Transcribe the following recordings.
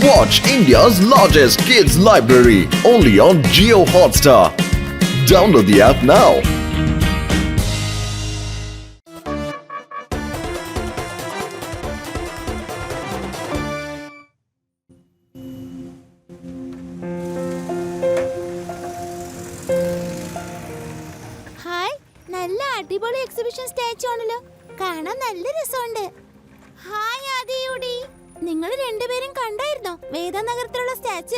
Watch India's largest kids library only on Jio Hotstar. Download the app now. Hi, നല്ല അടിപൊളി exhibition statue ആണല്ലോ. കാണാൻ നല്ല രസമുണ്ട്. ഹായ് ആദിയൂടി, നിങ്ങൾ രണ്ടുപേരും കണ്ടായിരുന്നോ വേദനഗരത്തിലുള്ള സ്റ്റാച്ചു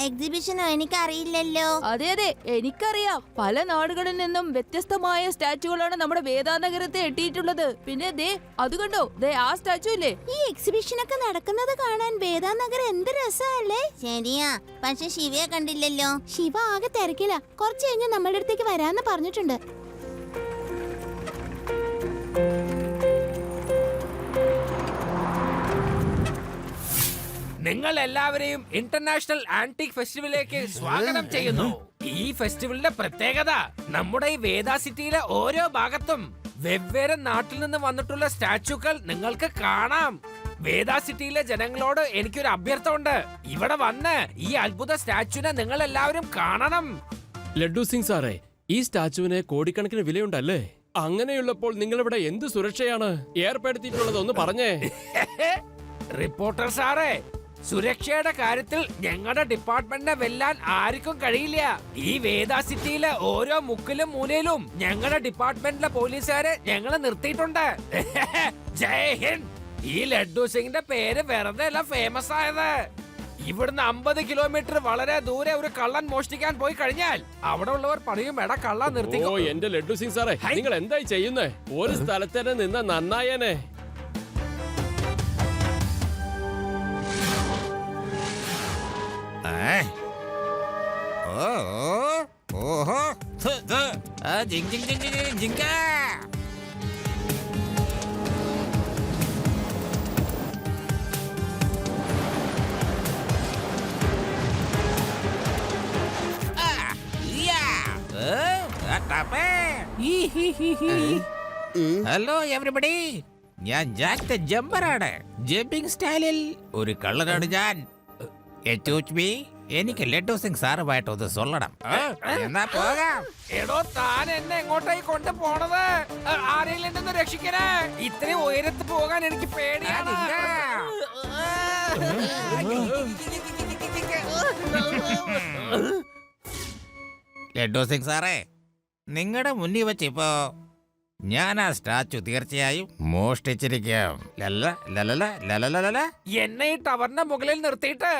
എക്സിബിഷനോ? എനിക്കറിയില്ലല്ലോ. അതെ എനിക്കറിയാം. പല നാടുകളിൽ നിന്നും വ്യത്യസ്തമായ സ്റ്റാച്ചുകളാണ് നമ്മുടെ വേദാനഗരത്തെ എത്തിയിട്ടുള്ളത്. പിന്നെ ദേ അത് കണ്ടോ, ദേ ആ സ്റ്റാച്ചു ഇല്ലേ? ഈ എക്സിബിഷനൊക്കെ നടക്കുന്നത് കാണാൻ വേദാനഗരം എന്ത് രസമല്ലേ. ശരിയാ, പക്ഷെ ശിവയെ കണ്ടില്ലല്ലോ. ശിവ ആകെ തിരക്കില്ല. കുറച്ച് കഴിഞ്ഞ് നമ്മുടെ അടുത്തേക്ക് വരാന്ന് പറഞ്ഞിട്ടുണ്ട്. നിങ്ങൾ എല്ലാവരെയും ഇന്റർനാഷണൽ ആന്റിക് ഫെസ്റ്റിവലിലേക്ക് സ്വാഗതം ചെയ്യുന്നു. ഈ ഫെസ്റ്റിവലിന്റെ പ്രത്യേകത നമ്മുടെ ഈ വേദ സിറ്റിയിലെ ഓരോ ഭാഗത്തും വെവ്വേറെ നാട്ടിൽ നിന്ന് വന്നിട്ടുള്ള സ്റ്റാച്ചുക്കൾ നിങ്ങൾക്ക് കാണാം. വേദ സിറ്റിയിലെ ജനങ്ങളോട് എനിക്കൊരു അഭ്യർത്ഥന ഉണ്ട്. ഇവിടെ വന്ന് ഈ അത്ഭുത സ്റ്റാച്ചുവിനെ നിങ്ങൾ എല്ലാവരും കാണണം. ലഡ്ഡു സിംഗ് സാറേ, ഈ സ്റ്റാച്ചുവിന് കോടിക്കണക്കിന് വിലയുണ്ടല്ലേ? അങ്ങനെയുള്ളപ്പോൾ നിങ്ങളിവിടെ എന്ത് സുരക്ഷയാണ് ഏർപ്പെടുത്തിയിട്ടുള്ളത് ഒന്ന് പറഞ്ഞേ. റിപ്പോർട്ടർ സാറേ, സുരക്ഷയുടെ കാര്യത്തിൽ ഞങ്ങളുടെ ഡിപ്പാർട്ട്മെന്റിനെ വെല്ലാൻ ആർക്കും കഴിയില്ല. ഈ വേദ സിറ്റിയിലെ ഓരോ മുക്കിലും മൂലയിലും ഞങ്ങളുടെ ഡിപ്പാർട്ട്മെന്റിലെ പോലീസുകാരെ ഞങ്ങൾ നിർത്തിയിട്ടുണ്ട്. ജയ് ഹിന്ദ്. ഈ ലഡ്ഡു സിംഗിന്റെ പേര് വെറുതെ അല്ല ഫേമസ് ആയത്. ഇവിടുന്ന് 50 കിലോമീറ്റർ വളരെ ദൂരെ ഒരു കള്ളൻ മോഷ്ടിക്കാൻ പോയി കഴിഞ്ഞാൽ അവിടെ ഉള്ളവർ പറയും, എടാ കള്ളൻ നിർത്തി. ഓ എന്റെ ലഡ്ഡു സിംഗ് സാറേ, നിങ്ങൾ എന്തായി ചെയ്യുന്നേ? ഒരു സ്ഥലത്തന്നെ നിന്ന് നന്നായേനെ. ഹലോ എവരിബഡി, ഞാൻ ജാക്ക് ദ ജമ്പറാണ്. ജമ്പിംഗ് സ്റ്റൈലിൽ ഒരു കള്ളനാണ് ഞാൻ. എനിക്ക് ലഡ്ഡു സിംഗ് സാറുമായിട്ട് ഒന്ന് സൊല്ലണം. എന്നാ പോകാം. എടോ, താൻ എന്നെ എങ്ങോട്ടായി കൊണ്ട് പോണത്? ആരെങ്കിലും നിന്ന് രക്ഷിക്കണേ. ഇത്രയും ഉയരത്ത് പോകാൻ എനിക്ക് പേടിയാണ്. ലഡ്ഡു സിംഗ് സാറേ, നിങ്ങളുടെ മുന്നിൽ വെച്ചിപ്പോ ഞാൻ ആ സ്റ്റാച്ചു തീർച്ചയായും മോഷ്ടിച്ചിരിക്കാം. എന്നെ ഈ ടവറിന്റെ മുകളിൽ നിർത്തിയിട്ട്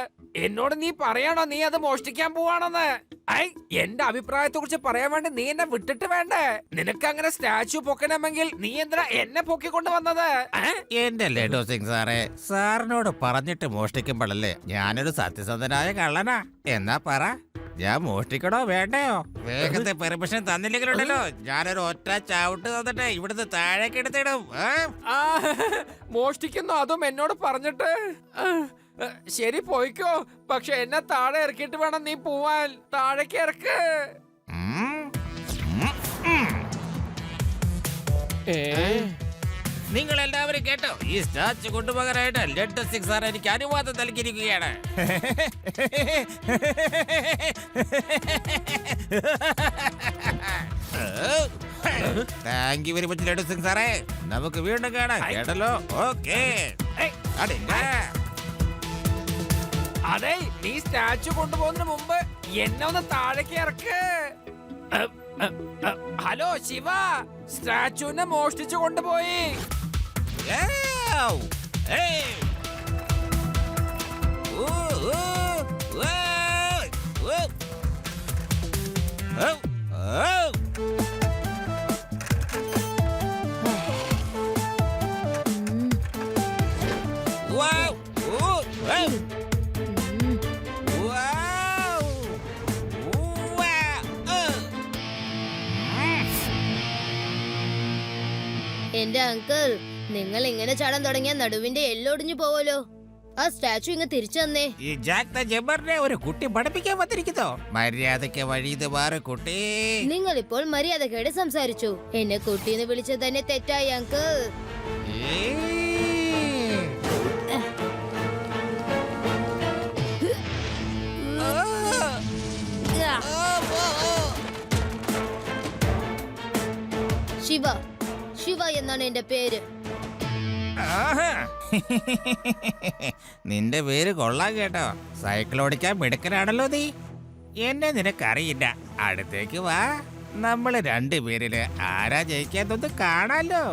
എന്നോട് നീ പറയണോ നീ അത് മോഷ്ടിക്കാൻ പോവാണെന്ന്? എന്റെ അഭിപ്രായത്തെ കുറിച്ച് പറയാൻ വേണ്ടി നീ എന്നെ വിട്ടിട്ട് വേണ്ടേ? നിനക്ക് അങ്ങനെ സ്റ്റാച്ചു പൊക്കണമെങ്കിൽ നീ എന്തിനാ എന്നെ പൊക്കിക്കൊണ്ട് വന്നത്? എന്റെ ലഡ്ഡു സിംഗ് സാറേ, സാറിനോട് പറഞ്ഞിട്ട് മോഷ്ടിക്കുമ്പോഴല്ലേ ഞാനൊരു സത്യസന്ധനായ കള്ളനാ. എന്നാ പറ, ഞാൻ മോഷ്ടിക്കണോ വേണ്ടയോ? വേഗത്തെ പെർമിഷൻ തന്നില്ലെങ്കിലുണ്ടല്ലോ ഞാനൊരു ഒറ്റ ചവിട്ട് തന്നിട്ട് ഇവിടുന്ന് താഴേക്ക് എടുത്തിടും. മോഷ്ടിക്കുന്നു, അതും എന്നോട് പറഞ്ഞിട്ട്? ശരി, പോയിക്കോ. പക്ഷെ എന്നെ താഴെ ഇറക്കിയിട്ട് വേണം നീ പോവാൻ. താഴേക്ക് ഇറക്ക്. നിങ്ങൾ എല്ലാവരും കേട്ടോ, ഈ സ്റ്റാച്ചു കൊണ്ടുപോകാനായിട്ട് ലഡ്ഡു സിംഗ് സാർ എനിക്ക് അനുവാദം നൽകിയിരിക്കുകയാണ്. Thank you very much laddu Singh സാറേ. നമുക്ക് വീണ്ടും കാണാം, കേട്ടല്ലോ? ഓക്കേ. അതെ, നീ സ്റ്റാച്ചു കൊണ്ടുപോകുന്നതിന് മുമ്പ് എന്നെ ഒന്ന് താഴേക്ക് ഇറക്ക്. ഹലോ ശിവ, സ്റ്റാച്ചുവിനെ മോഷ്ടിച്ചു കൊണ്ടുപോയി. എന്റെ അങ്കിൾ, നിങ്ങൾ ഇങ്ങനെ ചാടാൻ തുടങ്ങിയ നടുവിന്റെ എല്ലൊടിഞ്ഞു പോവല്ലോ. ആ സ്റ്റാച്ചു ഇങ്ങ് തിരിച്ചു തന്നേ. ഈ ജാക്ക് ദ ജമ്പറിനെ ഒരു കുട്ടി പഠിപ്പിക്കാൻ വന്നിരിക്കുന്നോ? മര്യാദയ്ക്ക് വഴിയത് മാറി കുട്ടി. നിങ്ങൾ ഇപ്പോൾ മര്യാദക്കേട് സംസാരിച്ചു. എന്നെ കുട്ടീന്ന് വിളിച്ചത് തന്നെ തെറ്റായി അങ്കിൾ. ശിവ. ശിവ എന്നാണ് എന്റെ പേര്. ആഹാ. നിന്റെ പേര് കൊള്ളാൻ കേട്ടോ. സൈക്കിൾ ഓടിക്കാൻ മിടുക്കനാണല്ലോ നീ. എന്നെ നിനക്കറിയില്ല. അടുത്തേക്ക് വാ. നമ്മള് രണ്ടുപേരില് ആരാ ജയിക്കാന്നൊന്ന് കാണാലോ.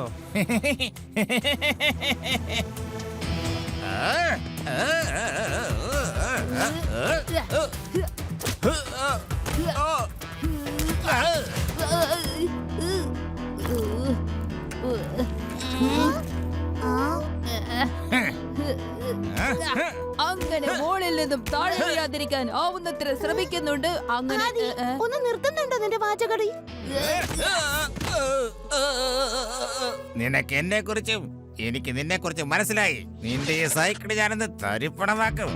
അങ്ങനെ മോളിൽ നിന്നും താഴെ വീഴാതിരിക്കാൻ ആവുന്നത്ര ശ്രമിക്കുന്നുണ്ട്. അങ്ങനെ ആദി, ഒന്ന് നിർത്തുന്നുണ്ടോ നിന്റെ വാചകടി? നിനക്ക് എന്നെ കുറിച്ചും എനിക്ക് നിന്നെ കുറിച്ചും മനസ്സിലായി. നിന്റെ ഈ സൈക്കിൾ ഞാനൊന്ന് തരിപ്പണമാക്കും.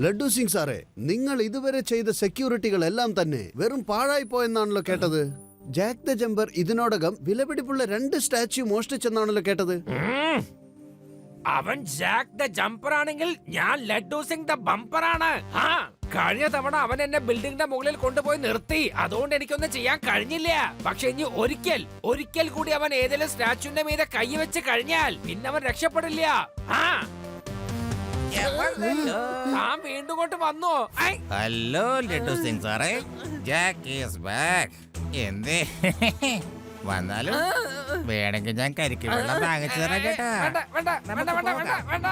ലഡ്ഡു സിംഗ് സാറേ, നിങ്ങൾ ഇതുവരെ ചെയ്ത സെക്യൂരിറ്റികളെല്ലാം തന്നെ വെറും പാഴായി പോയെന്നാണല്ലോ കേട്ടത്. ജാക്ക് ദ ജമ്പർ ഇതിനോടകം വിലപിടിപ്പുള്ള 2 സ്റ്റാച്യു മോഷ്ടിച്ചെന്നാണല്ലോ കേട്ടത്. അവൻ ജാക്ക് ദ ജമ്പർ ആണെങ്കിൽ ഞാൻ ലഡ്ഡു സിംഗ് ദ ബമ്പർ ആണ്. ആ, കഴിഞ്ഞ തവണ അവൻ എന്നെ ബിൽഡിംഗിന്റെ മുകളിൽ കൊണ്ടുപോയി നിർത്തി. അതുകൊണ്ട് എനിക്കൊന്നും ചെയ്യാൻ കഴിഞ്ഞില്ല. പക്ഷെ ഇനി ഒരിക്കൽ കൂടി അവൻ ഏതെങ്കിലും സ്റ്റാച്യുവിന്റെ മീതെ കൈ വെച്ച് കഴിഞ്ഞാൽ പിന്നെ അവൻ രക്ഷപ്പെടില്ല. ആ, താൻ വീണ്ടും കൊണ്ട് വന്നോ? ഹലോ ലഡ്ഡു സിംഗ് സാറേ, ജാക്ക് ഈസ് ബാക്ക്. എന്തേ വന്നാലും വേണമെങ്കിൽ ഞാൻ കരിക്ക് വെള്ളം വാങ്ങിച്ചു തരാം കേട്ടാ. വേണ്ട, വേണ്ട, വേണ്ട, വേണ്ട, വേണ്ട, വേണ്ട.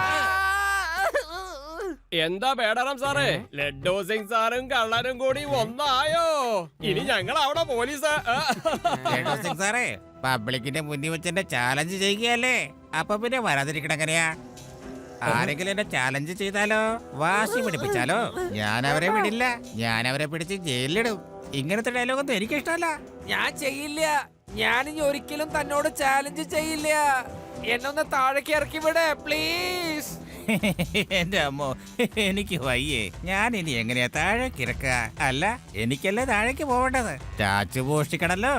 എന്താ പേടറാം സാറേ, ലഡ്ഡു സിംഗ് സാറും കള്ളനും കൂടി ഒന്നായോ? ഇനി ഞങ്ങൾ അവിടെ പോലീസ്. ലഡ്ഡു സിംഗ് സാറേ, പബ്ലിക്കിന്റെ മുന്നിൽ വെച്ച് എന്നെ ചാലഞ്ച് ചെയ്യുകയല്ലേ. അപ്പൊ പിന്നെ വരാതിരിക്കണം എങ്ങനെയാ? ആരെങ്കിലും എന്നെ ചാലഞ്ച് ചെയ്താലോ, വാശി പിടിപ്പിച്ചാലോ ഞാൻ അവരെ വിടില്ല. ഞാൻ അവരെ പിടിച്ച് ജയിലിലിടും. ഇങ്ങനത്തെ ഡയലോഗൊന്നും എനിക്ക് ഇഷ്ടമല്ല. ഞാൻ ചെയ്യില്ല. ഞാനിനി ഒരിക്കലും തന്നോട് ചാലഞ്ച് ചെയ്യില്ല. എന്നൊന്ന് താഴേക്ക് ഇറക്കി വിട് പ്ലീസ്. എന്റെ അമ്മോ, എനിക്ക് വയ്യേ. ഞാൻ ഇനി എങ്ങനെയാ താഴേക്ക് ഇറക്ക? അല്ല, എനിക്കല്ലേ താഴേക്ക് പോവേണ്ടത്. ചാച്ചു മോഷ്ടിക്കണല്ലോ.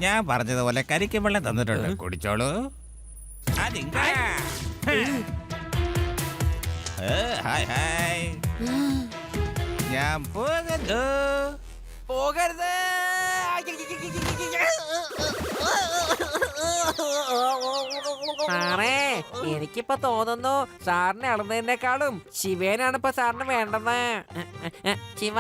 ഞാൻ പറഞ്ഞതുപോലെ കരിക്കും വെള്ളം തന്നിട്ടുണ്ട്, കുടിച്ചോളൂ. അതിങ്കാ. ഹായ് ഹായ്, ഞാൻ പോകുന്നു. പോകരുത്. സാറേ, എനിക്കിപ്പോ തോന്നുന്നു സാറിനെ അളന്നതിനേക്കാളും ശിവേനാണ് ഇപ്പൊ സാറിന് വേണ്ടെന്ന്. ശിവ,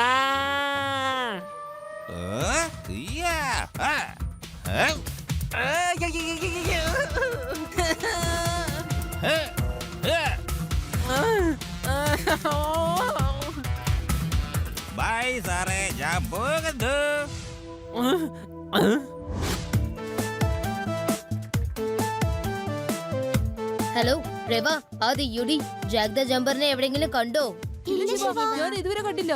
ബൈ സാറേ, ഞാൻ പോകുന്നു. ഹലോ രവ, ആദി, യുഡി, ജാക്ക് ദ ജമ്പറിനെ എവിടെയെങ്കിലും കണ്ടോ? ഞാൻ ഇതുവരെ കണ്ടില്ല.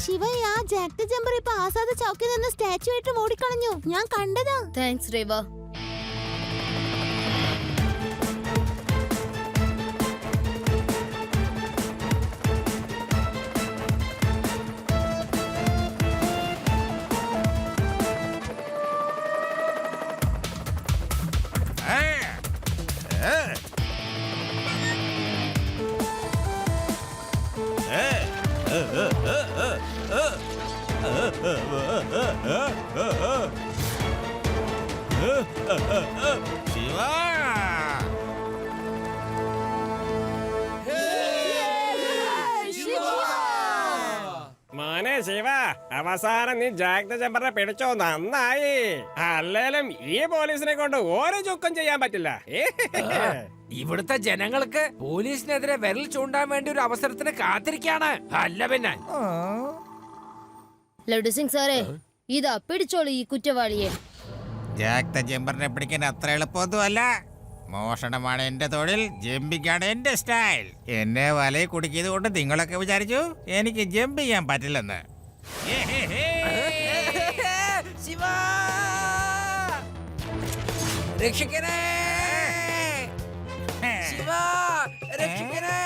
ശിവയ്യ, ജാക്ക് ദ ജമ്പർ ഇപ്പൊ ആസാദ് ചൗക്കിൽ നിന്ന് സ്റ്റാച്ചു ആയിട്ട് ഓടിക്കളഞ്ഞു. ഞാൻ കണ്ടതാ. താങ്ക്സ് രവ. ശിവ, മോനെ ശിവ, അവസാനം നീ ജാക്ക് ദ ജമ്പറിനെ പിടിച്ചോ, നന്നായി. അല്ലേലും ഈ പോലീസിനെ കൊണ്ട് ഒരു ചുക്കും ചെയ്യാൻ പറ്റില്ല. ഇവിടുത്തെ ജനങ്ങൾക്ക് പോലീസിനെതിരെ വിരൽ ചൂണ്ടാൻ വേണ്ടി ഒരു അവസരത്തിന് കാത്തിരിക്കാണ്. അല്ല പിന്നെ. ലഡ്ഡു സിംഗ് സാറേ, ഇതാ പിടിച്ചോളൂ ഈ കുറ്റവാളിയെ. ജാക്ക് ദ ജമ്പറിനെ പിടിക്കാൻ അത്ര എളുപ്പമൊന്നുമല്ല. മോഷണമാണ് എന്റെ തൊഴിൽ, ജമ്പിങ്ങാണ് എന്റെ സ്റ്റൈൽ. എന്നെ വലയിൽ കുടുക്കിയത് കൊണ്ട് നിങ്ങളൊക്കെ വിചാരിച്ചു എനിക്ക് ജമ്പ് ചെയ്യാൻ പറ്റില്ലെന്ന്. ശിവ, രക്ഷിക്കണേ. ശിവ, രക്ഷിക്കണേ.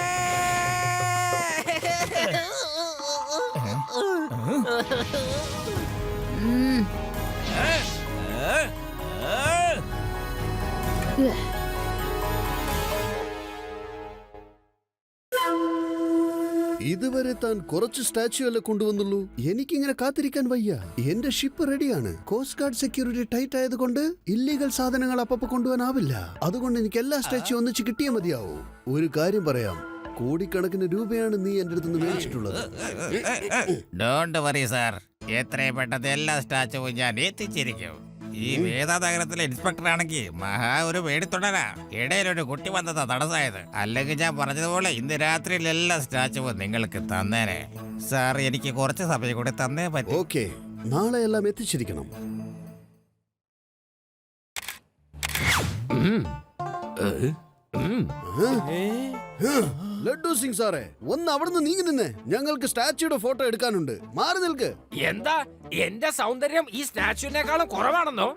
ഇതുവരെ താൻ കുറച്ച് സ്റ്റാച്യു അല്ലേ കൊണ്ടുവന്നുള്ളൂ. എനിക്കിങ്ങനെ കാത്തിരിക്കാൻ വയ്യ. എന്റെ ഷിപ്പ് റെഡിയാണ്. കോസ്റ്റ് ഗാർഡ് സെക്യൂരിറ്റി ടൈറ്റ് ആയതുകൊണ്ട് ഇല്ലീഗൽ സാധനങ്ങൾ അപ്പപ്പോ കൊണ്ടുപോകാനാവില്ല. അതുകൊണ്ട് എനിക്ക് എല്ലാ സ്റ്റാച്യു ഒന്നിച്ച് കിട്ടിയേ മതിയാവൂ. ഒരു കാര്യം പറയാം, കോടിക്കണക്കിന് രൂപയാണ് നീ എന്റെ അടുത്ത് നിന്ന് മേടിച്ചിട്ടുള്ളത്. ഡോണ്ട് വറി സാർ, എത്രയും പെട്ടെന്ന് എല്ലാ സ്റ്റാച്ചുവും ഞാൻ എത്തിച്ചിരിക്കും. ഈ വേദ നഗരത്തിലെ ഇൻസ്പെക്ടർ ആണെങ്കിൽ മഹാ ഒരു പേടിത്തൊണ്ടനാ. ഇടയിലൊരു കുട്ടി വന്നതാ തടസ്സമായത്. അല്ലെങ്കിൽ ഞാൻ പറഞ്ഞതുപോലെ ഇന്ന് രാത്രിയിൽ എല്ലാ സ്റ്റാച്ചുവും നിങ്ങൾക്ക് തന്നേനെ. സാർ, എനിക്ക് കുറച്ച് സമയം കൂടി തന്നേ പറ്റൂ. ഓക്കെ, നാളെ എല്ലാം എത്തിച്ചിരിക്കണം. ലഡ്ഡു സിംഗ് സാറേ, ഒന്ന് അവിടുന്ന് നീങ്ങി നിന്നേ. ഞങ്ങൾക്ക് സ്റ്റാച്യൂയുടെ ഫോട്ടോ എടുക്കാനുണ്ട്. മാറി നിൽക്ക്. എന്താ എന്റെ സൗന്ദര്യം ഈ സ്റ്റാച്യുവിനേക്കാളും കുറവാണെന്നോ?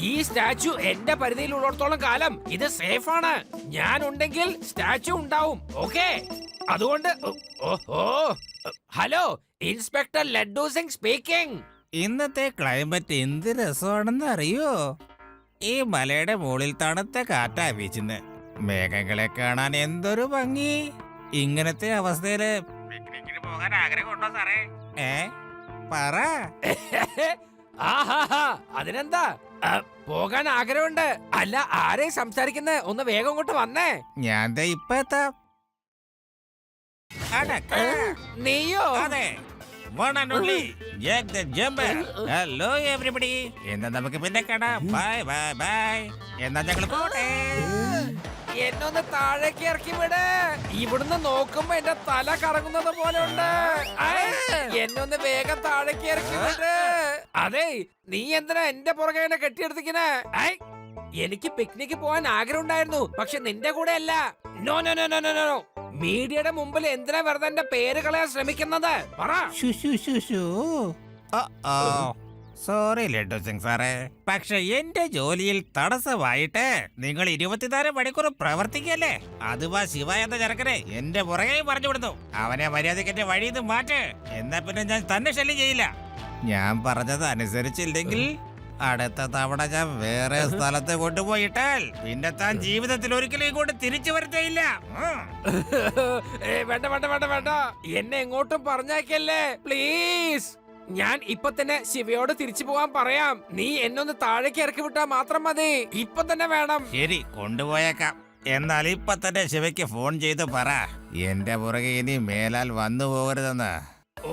ഈ സ്റ്റാച്യു എന്റെ പരിധിയിലുള്ളിടത്തോളം കാലം ഇത് സേഫ് ആണ്. ഞാൻ ഉണ്ടെങ്കിൽ സ്റ്റാച്യു ഉണ്ടാവും. ഓക്കെ, അതുകൊണ്ട് ഓഹോ, hello, inspector laddu Singh speaking. ഇന്നത്തെ ക്ലൈമറ്റ് എന്ത് രസമാണെന്ന് അറിയോ? ഈ മലയുടെ മുകളിൽ തണുത്ത കാറ്റാ വീശുന്നത്. മേഘങ്ങളെ കാണാൻ എന്തൊരു ഭംഗി. ഇങ്ങനത്തെ അവസ്ഥയില് പിക്നിക്കിന് പോകാൻ ആഗ്രഹമുണ്ടോ സാറേ? പറ. ആഹാ, അതിനെന്താ, പോകാൻ ആഗ്രഹമുണ്ട്. അല്ല, ആരെയും സംസാരിക്കുന്നേ? ഒന്ന് വേഗം കൊണ്ട് വന്നേ. ഞാൻ ദേ ഇപ്പൊ എത്താം. നീയോ? അതെ, one and only Jack the Jumper. Hello everybody. എന്നാ നമുക്ക് പിന്നെ കാണാം. Bye bye bye. എന്നാ ഞങ്ങൾ പോട്ടെ. എന്നൊന്ന് താഴേക്ക് ഇറക്കി വിട്. ഇവിടുന്ന് നോക്കുമ്പോ എന്റെ തല കറങ്ങുന്നത് പോലെ ഉണ്ട്. എന്നൊന്ന് വേഗം താഴേക്ക് ഇറക്കി വിട്. അതെ, നീ എന്തിനാ എന്റെ പുറകെ കെട്ടിയെടുത്തിക്കണേ? എനിക്ക് പിക്നിക്ക് പോകാൻ ആഗ്രഹം ഉണ്ടായിരുന്നു, പക്ഷെ നിന്റെ കൂടെ അല്ല. No no no no no no. മീഡിയയുടെ മുമ്പിൽ എന്തിനാ വെറുതെ എന്റെ പേര് കളയാൻ ശ്രമിക്കുന്നത്? പറ. സോറി ലഡ്ഡു സിംഗ് സാറേ, പക്ഷെ എന്റെ ജോലിയിൽ തടസ്സമായിട്ട് നിങ്ങൾ 24 മണിക്കൂർ പ്രവർത്തിക്കല്ലേ. അതുവാ ശിവ എന്ന ചെറുക്കനെ എന്റെ പുറകെ പറഞ്ഞു വിടുന്നു. അവനെ മര്യാദയ്ക്ക് എന്റെ വഴിയിൽ നിന്ന് മാറ്റ്. എന്നാ പിന്നെ ഞാൻ തന്നെ ശല്യം ചെയ്യില്ല. ഞാൻ പറഞ്ഞത് അനുസരിച്ചില്ലെങ്കിൽ അടുത്ത തവണ ഞാൻ വേറെ സ്ഥലത്ത് കൊണ്ടുപോയിട്ടാൽ പിന്നെ താൻ ജീവിതത്തിൽ ഒരിക്കലും ഇങ്ങോട്ട് തിരിച്ചു വരുത്തേയില്ല. വേണ്ട വേണ്ട വേണ്ട വേണ്ട, എന്നെ എങ്ങോട്ടും പറഞ്ഞേക്കല്ലേ പ്ലീസ്. ഞാൻ ഇപ്പൊ തന്നെ ശിവയോട് തിരിച്ചു പോകാൻ പറയാം. നീ എന്നൊന്ന് താഴേക്ക് ഇറക്കി വിട്ടാ മാത്രം മതി. ഇപ്പൊ തന്നെ വേണം. ശരി, കൊണ്ടുപോയേക്കാം. എന്നാൽ ഇപ്പൊ തന്നെ ശിവയ്ക്ക് ഫോൺ ചെയ്ത് പറ, എന്റെ പുറകെ ഇനി മേലാൽ വന്നു പോകരുതെന്ന്.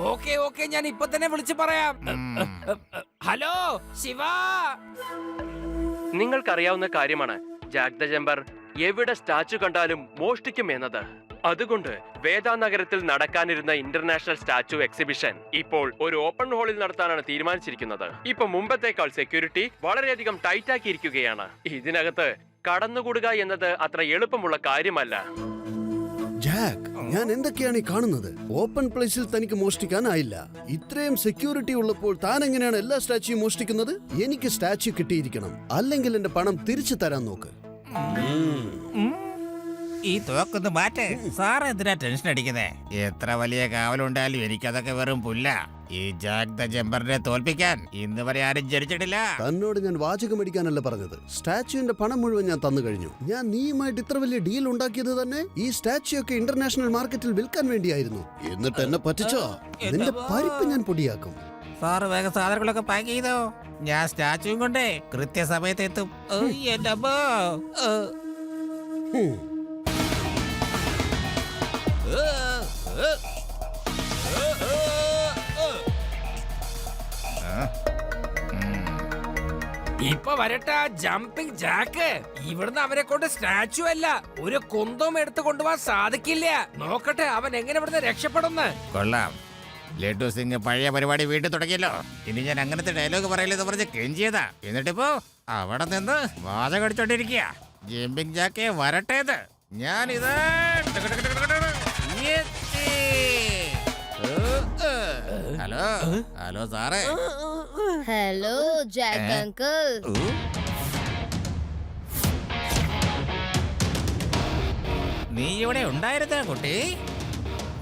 ഓക്കെ ഓക്കെ, ഞാൻ ഇപ്പൊ തന്നെ വിളിച്ചു പറയാം. ഹലോ ശിവ. നിങ്ങൾക്കറിയാവുന്ന കാര്യമാണ് ജാക്ക് ദ ജമ്പർ എവിടെ സ്റ്റാച്ചു കണ്ടാലും മോഷ്ടിക്കും എന്നത്. അതുകൊണ്ട് വേദ നഗരത്തിൽ നടക്കാനിരുന്ന ഇന്റർനാഷണൽ സ്റ്റാച്ചു എക്സിബിഷൻ ഇപ്പോൾ ഒരു ഓപ്പൺ ഹാളിൽ നടത്താനാണ് തീരുമാനിച്ചിരിക്കുന്നത്. ഇപ്പൊ മുമ്പത്തേക്കാൾ സെക്യൂരിറ്റി വളരെയധികം ടൈറ്റ് ആക്കിയിരിക്കുകയാണ്. ഇതിനകത്ത് കടന്നുകൂടുക എന്നത് അത്ര എളുപ്പമുള്ള കാര്യമല്ല. ജാക്ക്, ഞാൻ എന്തൊക്കെയാണ് ഈ കാണുന്നത്? ഓപ്പൺ പ്ലേസിൽ തനിക്ക് മോഷ്ടിക്കാനായില്ല. ഇത്രയും സെക്യൂരിറ്റി ഉള്ളപ്പോൾ താൻ എങ്ങനെയാണ് എല്ലാ സ്റ്റാച്യൂയും മോഷ്ടിക്കുന്നത്? എനിക്ക് സ്റ്റാച്യു കിട്ടിയിരിക്കണം, അല്ലെങ്കിൽ എന്റെ പണം തിരിച്ചു തരാൻ നോക്ക്. ഈ തോക്കൊന്ന് മാറ്റ്. സാർ എന്തിനാ ടെൻഷൻ അടിക്കുന്നേ? എത്ര വലിയ കാവലുണ്ടായാലും എനിക്കതൊക്കെ വെറും പുല്ല. ഈ ജാക്ക് ദ ജമ്പറിനെ തോൽപ്പിക്കാൻ ഇന്ന് വരെ ആരും ജനിച്ചിട്ടില്ല. തന്നോട് ഞാൻ വാചകം അടിക്കാനല്ല പറഞ്ഞത്. സ്റ്റാച്യുവിന്റെ പണം മുഴുവൻ ഞാൻ തന്നു കഴിഞ്ഞു. ഞാൻ നീയുമായിട്ട് ഇത്ര വലിയ ഡീൽ ഉണ്ടാക്കിയത് തന്നെ ഈ സ്റ്റാച്യു ഒക്കെ ഇന്റർനാഷണൽ മാർക്കറ്റിൽ വിൽക്കാൻ വേണ്ടിയായിരുന്നു. എന്നിട്ട് എന്നെ പറ്റിച്ചോ? നിന്റെ പരിപ്പ് ഞാൻ പൊടിയാക്കും. സാറ് വേഗം സാധനങ്ങളൊക്കെ പാക്ക് ചെയ്തോ. ഞാൻ സ്റ്റാച്യുവും കൊണ്ടേ കൃത്യസമയത്ത് എത്തും. എന്റെ അമ്മോ. ഇപ്പൊ വരട്ടെ ജമ്പിങ് ജാക്ക്. ഇവിടുന്ന് അവരെ കൊണ്ട് സ്റ്റാച്ചു അല്ല, ഒരു കുന്തവും എടുത്തു കൊണ്ടുപോകാൻ സാധിക്കില്ല. നോക്കട്ടെ അവൻ എങ്ങനെ ഇവിടുന്ന് രക്ഷപ്പെടുന്നു. കൊള്ളാം, ലഡ്ഡു സിംഗ് പഴയ പരിപാടി വീട്ടിൽ തുടങ്ങിയല്ലോ. ഇനി ഞാൻ അങ്ങനത്തെ ഡയലോഗ് പറയില്ലെന്ന് പറഞ്ഞ് കെഞ്ചിയതാ. എന്നിട്ടിപ്പോ അവിടെ നിന്ന് വാചകടിച്ചോണ്ടിരിക്കുക. ജമ്പിങ് ജാക്കെ വരട്ടേത്. ഞാനിത് ഹലോ ഹലോ സാറേ. Hello Jack uncle. നീ ഇവിടെ ഉണ്ടായിരുന്ന കുട്ടി?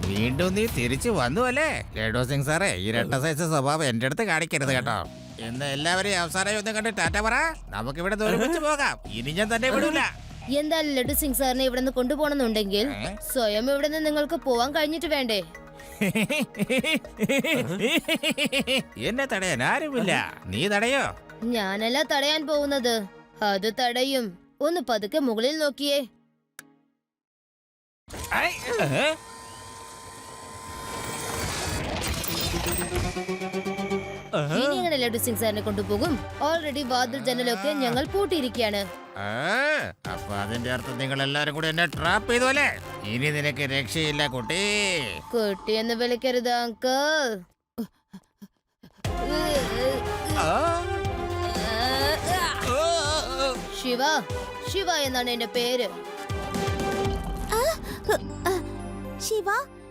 വീണ്ടും നീ തിരിച്ചു വന്നു അല്ലേ? ലഡ്ഡു സിംഗ് സാറേ, ഈ രണ്ട സൈസ് സ്വഭാവം എന്റെ അടുത്ത് കാണിക്കരുത് കേട്ടോ. എന്ന് എല്ലാവരെയും അവസാനമായി ഒന്ന് കണ്ട് ടാറ്റ പറ. നമുക്ക് ഇവിടെ ഒരുമിച്ച് പോകാം. ഇനി ഞാൻ തന്നെ വിടൂല. എന്തായാലും ലഡു സിംഗ് സാറിനെ ഇവിടെ നിന്ന് കൊണ്ടുപോകണമെന്നുണ്ടെങ്കിൽ സ്വയം ഇവിടെ നിന്ന് നിങ്ങൾക്ക് പോവാൻ കഴിഞ്ഞിട്ട് വേണ്ടേ? എന്നെ തടയാൻ ആരുമില്ല. നീ തടയോ? ഞാനല്ല തടയാൻ പോകുന്നത്, അത് തടയും. ഒന്ന് പതുക്കെ മുകളിൽ നോക്കിയേ. ഐ, ഇനി എങ്ങനെ ലഡു സിംഗ് സാറിനെ കൊണ്ടുപോകും? ഓൾറെഡി വാതിൽ ജനലൊക്കെ ഞങ്ങൾ പൂട്ടിയിരിക്കുകയാണ്. അപ്പൊ അതിന്റെ അർത്ഥം നിങ്ങൾ എല്ലാരും കൂടി എന്നെ ട്രാപ്പ് ചെയ്തു അല്ലേ? ഇനി നിനക്ക് രക്ഷയില്ല കുട്ടി. കുട്ടിയെന്ന് വിളിക്കരുത് അങ്കിൾ. ശിവ, ശിവ എന്നാണ് എന്റെ പേര്. ശിവ,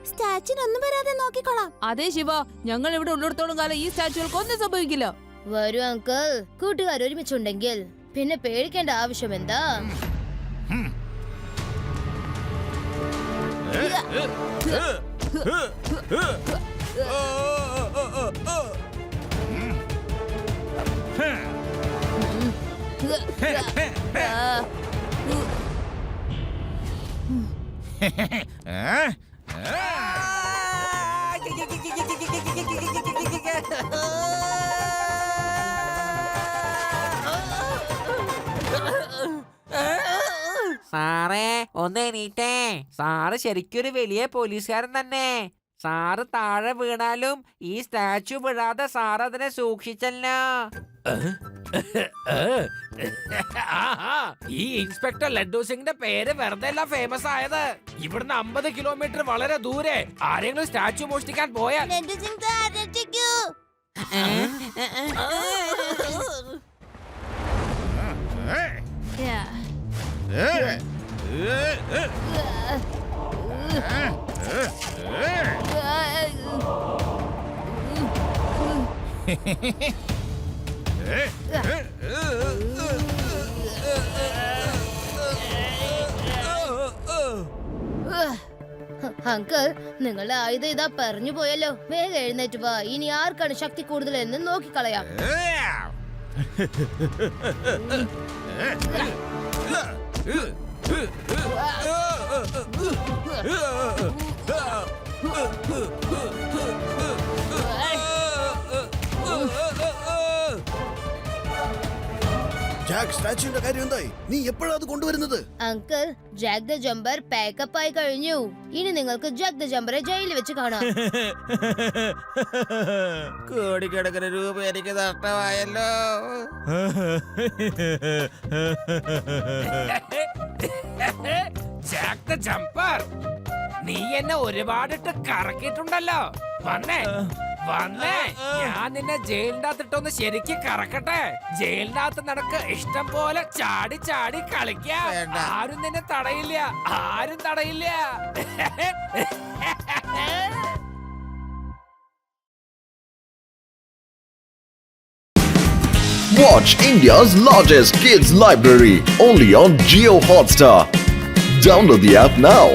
സ്റ്റാച്ചുനൊന്നും വരാതെ നോക്കിക്കോളാം. അതെ ശിവ, ഞങ്ങൾ ഇവിടെ ഉള്ളിടത്തോളം കാലം ഈ സ്റ്റാച്ചുകൾക്ക് ഒന്നും സംഭവിക്കില്ല. വരൂ അങ്കിൾ. കൂട്ടുകാർ ഒരുമിച്ചുണ്ടെങ്കിൽ പിന്നെ പേടിക്കേണ്ട ആവശ്യം എന്താ? സാറേ ഒന്ന് എണീറ്റേ. സാറ് ശരിക്കൊരു വലിയ പോലീസുകാരൻ തന്നെ. സാറ് താഴെ വീണാലും ഈ സ്റ്റാച്ചു വീഴാതെ സാർ അതിനെ സൂക്ഷിച്ചല്ലോ. ആഹാ, ഈ ഇൻസ്പെക്ടർ ലഡ്ഡു സിംഗിന്റെ പേര് വെറുതെ അല്ല ഫേമസ് ആയത്. ഇവിടുന്ന് 50 കിലോമീറ്റർ വളരെ ദൂരെ ആരെങ്കിലും സ്റ്റാച്ചു മോഷ്ടിക്കാൻ പോയാൽ ലഡു സിംഗ് സാർ രക്ഷിക്കൂ. അങ്കിൾ, നിങ്ങളുടെ ആയുധം ഇതാ പറഞ്ഞു പോയല്ലോ. വേഗം എഴുന്നേറ്റ് വാ. ഇനി ആർക്കാണ് ശക്തി കൂടുതൽ എന്ന് നോക്കിക്കളയാം. ജാക്ക്, സ്റ്റാച്യൂന്റെ കാര്യം എന്തായി? നീ എപ്പോഴാ അത് കൊണ്ടുവരുന്നത്? Uncle, Jack the jumper pack up ആയി കഴിഞ്ഞു. ഇനി നിങ്ങൾക്ക് ജാക്ക് ദ ജമ്പറെ ജയിലിൽ വെച്ച് കാണാം. കോടിക്കണക്കിന് രൂപ എനിക്ക് നഷ്ടമായല്ലോ. ജാക്ക് ദ ജമ്പർ, നീ എന്നെ ഒരുപാടിട്ട് കറക്കിയിട്ടുണ്ടല്ലോ. വന്നേ വന്നേ, ഞാൻ നിന്നെ ജയിലിന്റെ അകത്തിട്ടൊന്ന് ശരിക്കും കറക്കട്ടെ. ജയിലിന്റെ അകത്ത് നടക്ക് ഇഷ്ടം പോലെ ചാടി ചാടി കളിക്കാം. വേണ്ട. ആരും നിന്നെ തടയില്ല, ആരും തടയില്ല. Watch India's largest kids library only on Jio Hotstar. Download the app now.